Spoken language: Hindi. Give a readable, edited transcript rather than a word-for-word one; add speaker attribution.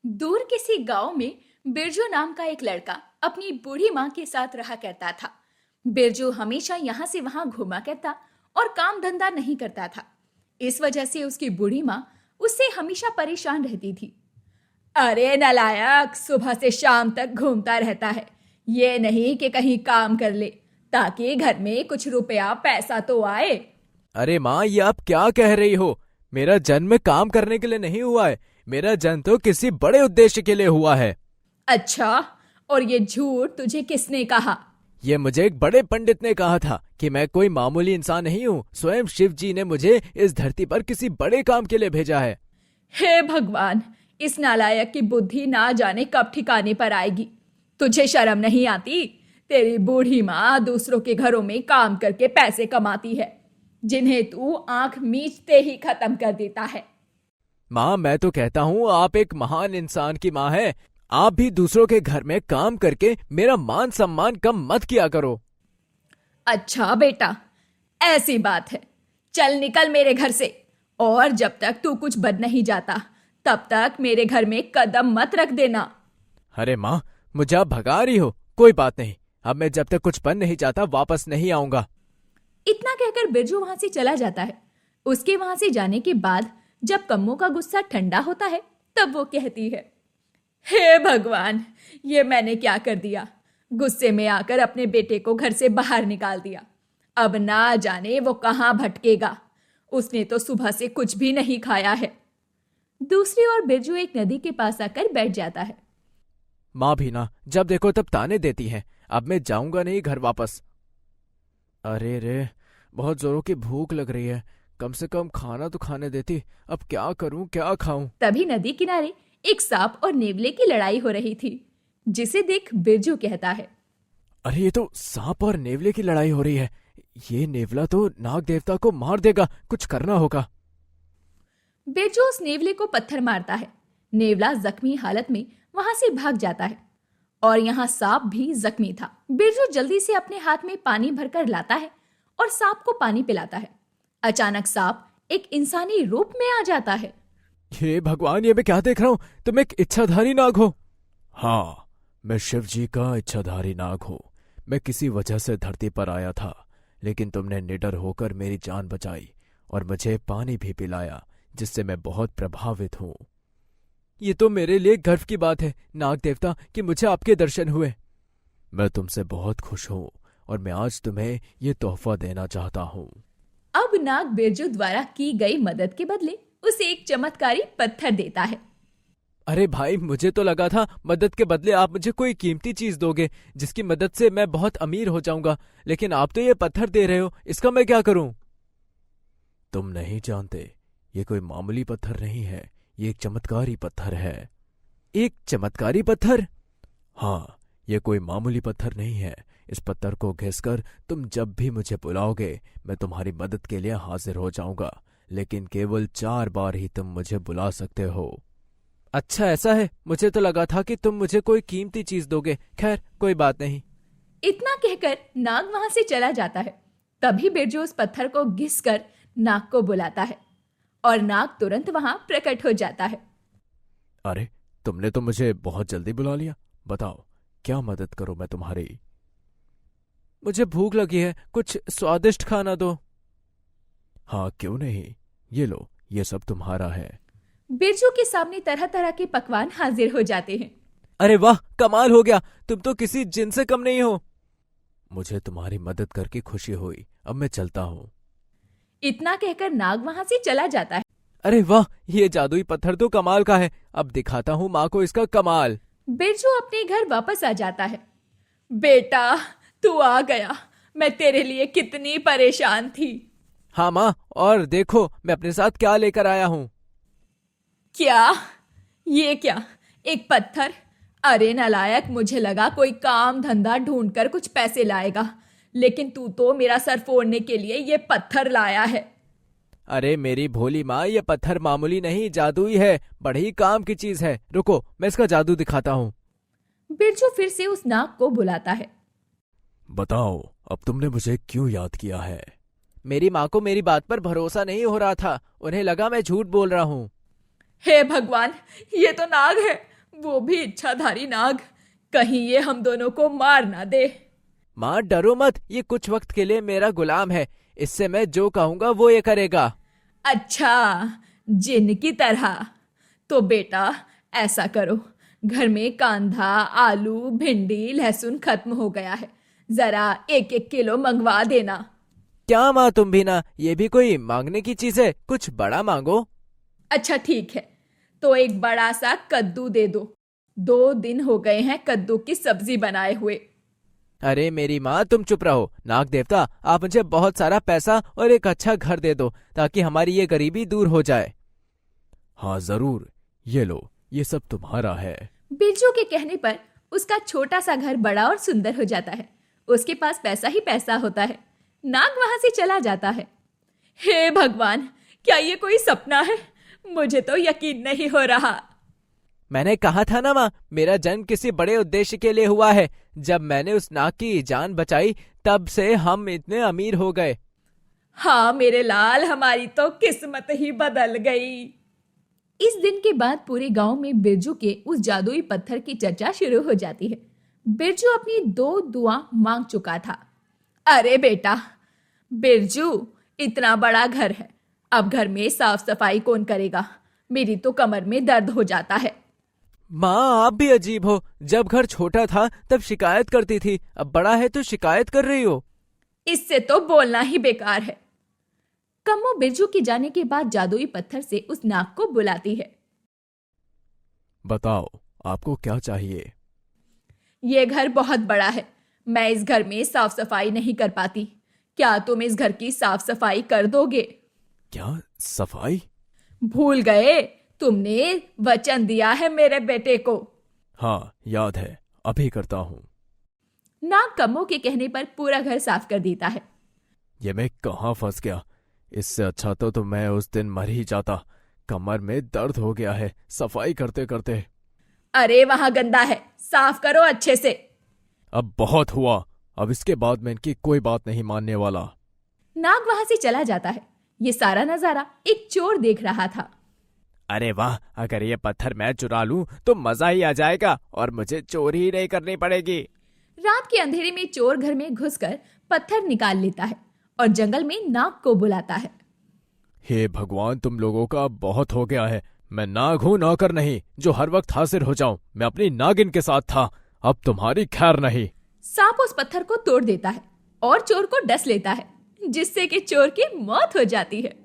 Speaker 1: दूर किसी गांव में बिरजू नाम का एक लड़का अपनी बूढ़ी माँ के साथ रहा करता था। बिरजू हमेशा यहाँ से वहां घूमा करता और काम धंधा नहीं करता था। इस वजह से उसकी बूढ़ी माँ उससे हमेशा परेशान रहती थी। अरे नालायक, सुबह से शाम तक घूमता रहता है, ये नहीं कि कहीं काम कर ले ताकि घर में कुछ रुपया पैसा तो आए।
Speaker 2: अरे माँ, ये आप क्या कह रही हो? मेरा जन्म काम करने के लिए नहीं हुआ है। मेरा जन्म तो किसी बड़े उद्देश्य के लिए हुआ है।
Speaker 1: अच्छा, और ये झूठ तुझे किसने कहा?
Speaker 2: ये मुझे एक बड़े पंडित ने कहा था कि मैं कोई मामूली इंसान नहीं हूँ। स्वयं शिव जी ने मुझे इस धरती पर किसी बड़े काम के लिए भेजा है।
Speaker 1: हे भगवान, इस नालायक की बुद्धि ना जाने कब ठिकाने पर आएगी। तुझे शर्म नहीं आती? तेरी बूढ़ी माँ दूसरों के घरों में काम करके पैसे कमाती है, जिन्हें तू आंख मीचते ही खत्म कर देता है।
Speaker 2: माँ, मैं तो कहता हूँ आप एक महान इंसान की माँ है। आप भी दूसरों के घर में काम करके मेरा मान सम्मान कम मत किया करो।
Speaker 1: अच्छा बेटा, ऐसी बात है। चल निकल मेरे घर से, और जब तक तू कुछ बन नहीं जाता तब तक मेरे घर में कदम मत रख देना।
Speaker 2: अरे माँ, मुझे आप भगा रही हो। कोई बात नहीं, अब मैं जब तक कुछ बन नहीं जाता वापस नहीं आऊंगा।
Speaker 1: इतना कहकर बिरजू वहां से चला जाता है। उसके वहां से जाने के बाद जब कम्मो का गुस्सा ठंडा होता है तब वो कहती है, हे भगवान, ये मैंने क्या कर दिया? गुस्से में आकर अपने बेटे को घर से बाहर निकाल दिया। अब ना जाने वो कहाँ भटकेगा। उसने तो सुबह से कुछ भी नहीं खाया है। दूसरी ओर बिरजू एक नदी के पास आकर बैठ जाता है।
Speaker 2: माँ भी ना जब देखो तब ताने देती है। अब मैं जाऊंगा नहीं घर वापस। अरे रे, बहुत जोरों की भूख लग रही है। कम से कम खाना तो खाने देती। अब क्या करूं, क्या खाऊं?
Speaker 1: तभी नदी किनारे एक सांप और नेवले की लड़ाई हो रही थी, जिसे देख बिरजू कहता है,
Speaker 2: अरे ये तो सांप और नेवले की लड़ाई हो रही है। ये नेवला तो नाग देवता को मार देगा। कुछ करना होगा।
Speaker 1: बिरजू उस नेवले को पत्थर मारता है। नेवला जख्मी हालत में वहां से भाग जाता है और यहाँ सांप भी जख्मी था। बिरजू जल्दी से अपने हाथ में पानी भरकर लाता है और सांप को पानी पिलाता है। अचानक सांप एक इंसानी रूप में आ जाता है।
Speaker 2: हे भगवान, ये मैं क्या देख रहा हूँ? तुम एक इच्छाधारी नाग हो। हाँ, मैं शिव जी का इच्छाधारी नाग हूँ। मैं किसी वजह से धरती पर आया था, लेकिन तुमने निडर होकर मेरी जान बचाई और मुझे पानी भी पिलाया, जिससे मैं बहुत प्रभावित हूँ। ये तो मेरे लिए गर्व की बात है नाग देवता कि मुझे आपके दर्शन हुए। मैं तुमसे बहुत खुश हूँ और मैं आज तुम्हें ये तोहफा देना चाहता हूँ।
Speaker 1: अब नाग बिरजू द्वारा की गई मदद के बदले उसे एक चमत्कारी पत्थर देता है।
Speaker 2: अरे भाई, मुझे तो लगा था मदद के बदले आप मुझे कोई कीमती चीज दोगे जिसकी मदद से मैं बहुत अमीर हो जाऊंगा, लेकिन आप तो ये पत्थर दे रहे हो। इसका मैं क्या करूं? तुम नहीं जानते, ये कोई मामूली पत्थर नहीं है। ये एक चमत्कारी पत्थर है। एक चमत्कारी पत्थर? हाँ, ये कोई मामूली पत्थर नहीं है। इस पत्थर को घिसकर तुम जब भी मुझे बुलाओगे मैं तुम्हारी मदद के लिए हाजिर हो जाऊंगा, लेकिन केवल 4 बार ही तुम मुझे बुला सकते हो। अच्छा, ऐसा है? मुझे तो लगा था कि तुम मुझे कोई कीमती चीज दोगे। खैर, कोई बात नहीं।
Speaker 1: इतना कहकर नाग वहां से चला जाता है। तभी बिरजू उस पत्थर को घिसकर नाग को बुलाता है और नाग तुरंत वहां प्रकट हो जाता है।
Speaker 2: अरे, तुमने तो मुझे बहुत जल्दी बुला लिया। बताओ, क्या मदद करो मैं तुम्हारी? मुझे भूख लगी है, कुछ स्वादिष्ट खाना दो। हाँ, क्यों नहीं। ये लो, ये सब तुम्हारा है।
Speaker 1: बिरजू के सामने तरह तरह के पकवान हाजिर हो जाते हैं।
Speaker 2: अरे वाह, कमाल हो गया। तुम तो किसी जिन से कम नहीं हो। मुझे तुम्हारी मदद करके खुशी हुई। अब मैं चलता हूँ।
Speaker 1: इतना कहकर नाग वहां से चला जाता है।
Speaker 2: अरे वाह, ये जादुई पत्थर तो कमाल का है। अब दिखाता हूँ माँ को इसका कमाल।
Speaker 1: बिरजू अपने घर वापस आ जाता है। बेटा, तू आ गया। मैं तेरे लिए कितनी परेशान थी।
Speaker 2: हाँ माँ, और देखो मैं अपने साथ क्या लेकर आया हूँ।
Speaker 1: क्या? ये क्या? एक पत्थर? अरे नालायक, मुझे लगा कोई काम धंधा ढूंढकर कुछ पैसे लाएगा, लेकिन तू तो मेरा सर फोड़ने के लिए ये पत्थर लाया है।
Speaker 2: अरे मेरी भोली माँ, ये पत्थर मामूली नहीं, जादुई है। बड़ी काम की चीज है। रुको, मैं इसका जादू दिखाता हूँ।
Speaker 1: बिरजू फिर से उस नाग को बुलाता है।
Speaker 2: बताओ, अब तुमने मुझे क्यों याद किया है? मेरी माँ को मेरी बात पर भरोसा नहीं हो रहा था। उन्हें लगा मैं झूठ बोल रहा हूँ।
Speaker 1: हे भगवान, ये तो नाग है। वो भी इच्छाधारी नाग। कहीं ये हम दोनों को मार ना दे।
Speaker 2: माँ डरो मत, ये कुछ वक्त के लिए मेरा गुलाम है। इससे मैं जो कहूँगा वो ये करेगा।
Speaker 1: अच्छा, जिन की तरह। तो बेटा ऐसा करो, घर में कांधा, आलू, भिंडी, लहसुन खत्म हो गया है, जरा 1-1 किलो मंगवा देना।
Speaker 2: क्या माँ तुम भी ना, ये भी कोई मांगने की चीज है? कुछ बड़ा मांगो।
Speaker 1: अच्छा ठीक है, तो एक बड़ा सा कद्दू दे दो। 2 दिन हो गए हैं कद्दू की सब्जी बनाए हुए।
Speaker 2: अरे मेरी माँ तुम चुप रहो। नाग देवता, आप मुझे बहुत सारा पैसा और एक अच्छा घर दे दो ताकि हमारी ये गरीबी दूर हो जाए। हाँ जरूर, ये लो, ये सब तुम्हारा है।
Speaker 1: बिरजू के कहने पर उसका छोटा सा घर बड़ा और सुंदर हो जाता है। उसके पास पैसा ही पैसा होता है। नाग वहां से चला जाता है। हे भगवान, क्या ये कोई सपना है? मुझे तो यकीन नहीं हो रहा।
Speaker 2: मैंने कहा था ना माँ, मेरा जन्म किसी बड़े उद्देश्य के लिए हुआ है। जब मैंने उस नाग की जान बचाई तब से हम इतने अमीर हो गए।
Speaker 1: हाँ मेरे लाल, हमारी तो किस्मत ही बदल गई। इस दिन के बाद पूरे गांव में बिरजू के उस जादुई पत्थर की चर्चा शुरू हो जाती है। बिरजू अपनी 2 दुआ मांग चुका था। अरे बेटा बिरजू, इतना बड़ा घर है, अब घर में साफ सफाई कौन करेगा? मेरी तो कमर में दर्द हो जाता है।
Speaker 2: माँ आप भी अजीब हो, जब घर छोटा था तब शिकायत करती थी, अब बड़ा है तो शिकायत कर रही हो।
Speaker 1: इससे तो बोलना ही बेकार है। कम्मो बिरजू के जाने के बाद जादुई पत्थर से उस नाग को बुलाती है।
Speaker 2: बताओ आपको क्या चाहिए?
Speaker 1: ये घर बहुत बड़ा है, मैं इस घर में साफ सफाई नहीं कर पाती। क्या तुम इस घर की साफ सफाई कर दोगे?
Speaker 2: क्या सफाई?
Speaker 1: भूल गए? तुमने वचन दिया है मेरे बेटे को।
Speaker 2: हाँ याद है, अभी करता हूँ।
Speaker 1: नाग कम्मो के कहने पर पूरा घर साफ कर देता है।
Speaker 2: ये मैं कहाँ फंस गया? इससे अच्छा तो मैं उस दिन मर ही जाता। कमर में दर्द हो गया है सफाई करते करते।
Speaker 1: अरे वहां गंदा है, साफ करो अच्छे से।
Speaker 2: अब बहुत हुआ, अब इसके बाद मैं इनकी कोई बात नहीं मानने वाला।
Speaker 1: नाग वहां से चला जाता है। ये सारा नजारा एक चोर देख रहा था।
Speaker 2: अरे वाह, अगर ये पत्थर मैं चुरा लूं तो मजा ही आ जाएगा और मुझे चोरी ही नहीं करनी पड़ेगी।
Speaker 1: रात के अंधेरे में चोर घर में घुसकर पत्थर निकाल लेता है और जंगल में नाग को बुलाता है।
Speaker 2: हे भगवान, तुम लोगों का बहुत हो गया है। मैं नाग हूँ, नौकर नहीं जो हर वक्त हाजिर हो जाऊं। मैं अपनी नागिन के साथ था, अब तुम्हारी खैर नहीं।
Speaker 1: सांप उस पत्थर को तोड़ देता है और चोर को डस लेता है, जिससे कि चोर की मौत हो जाती है।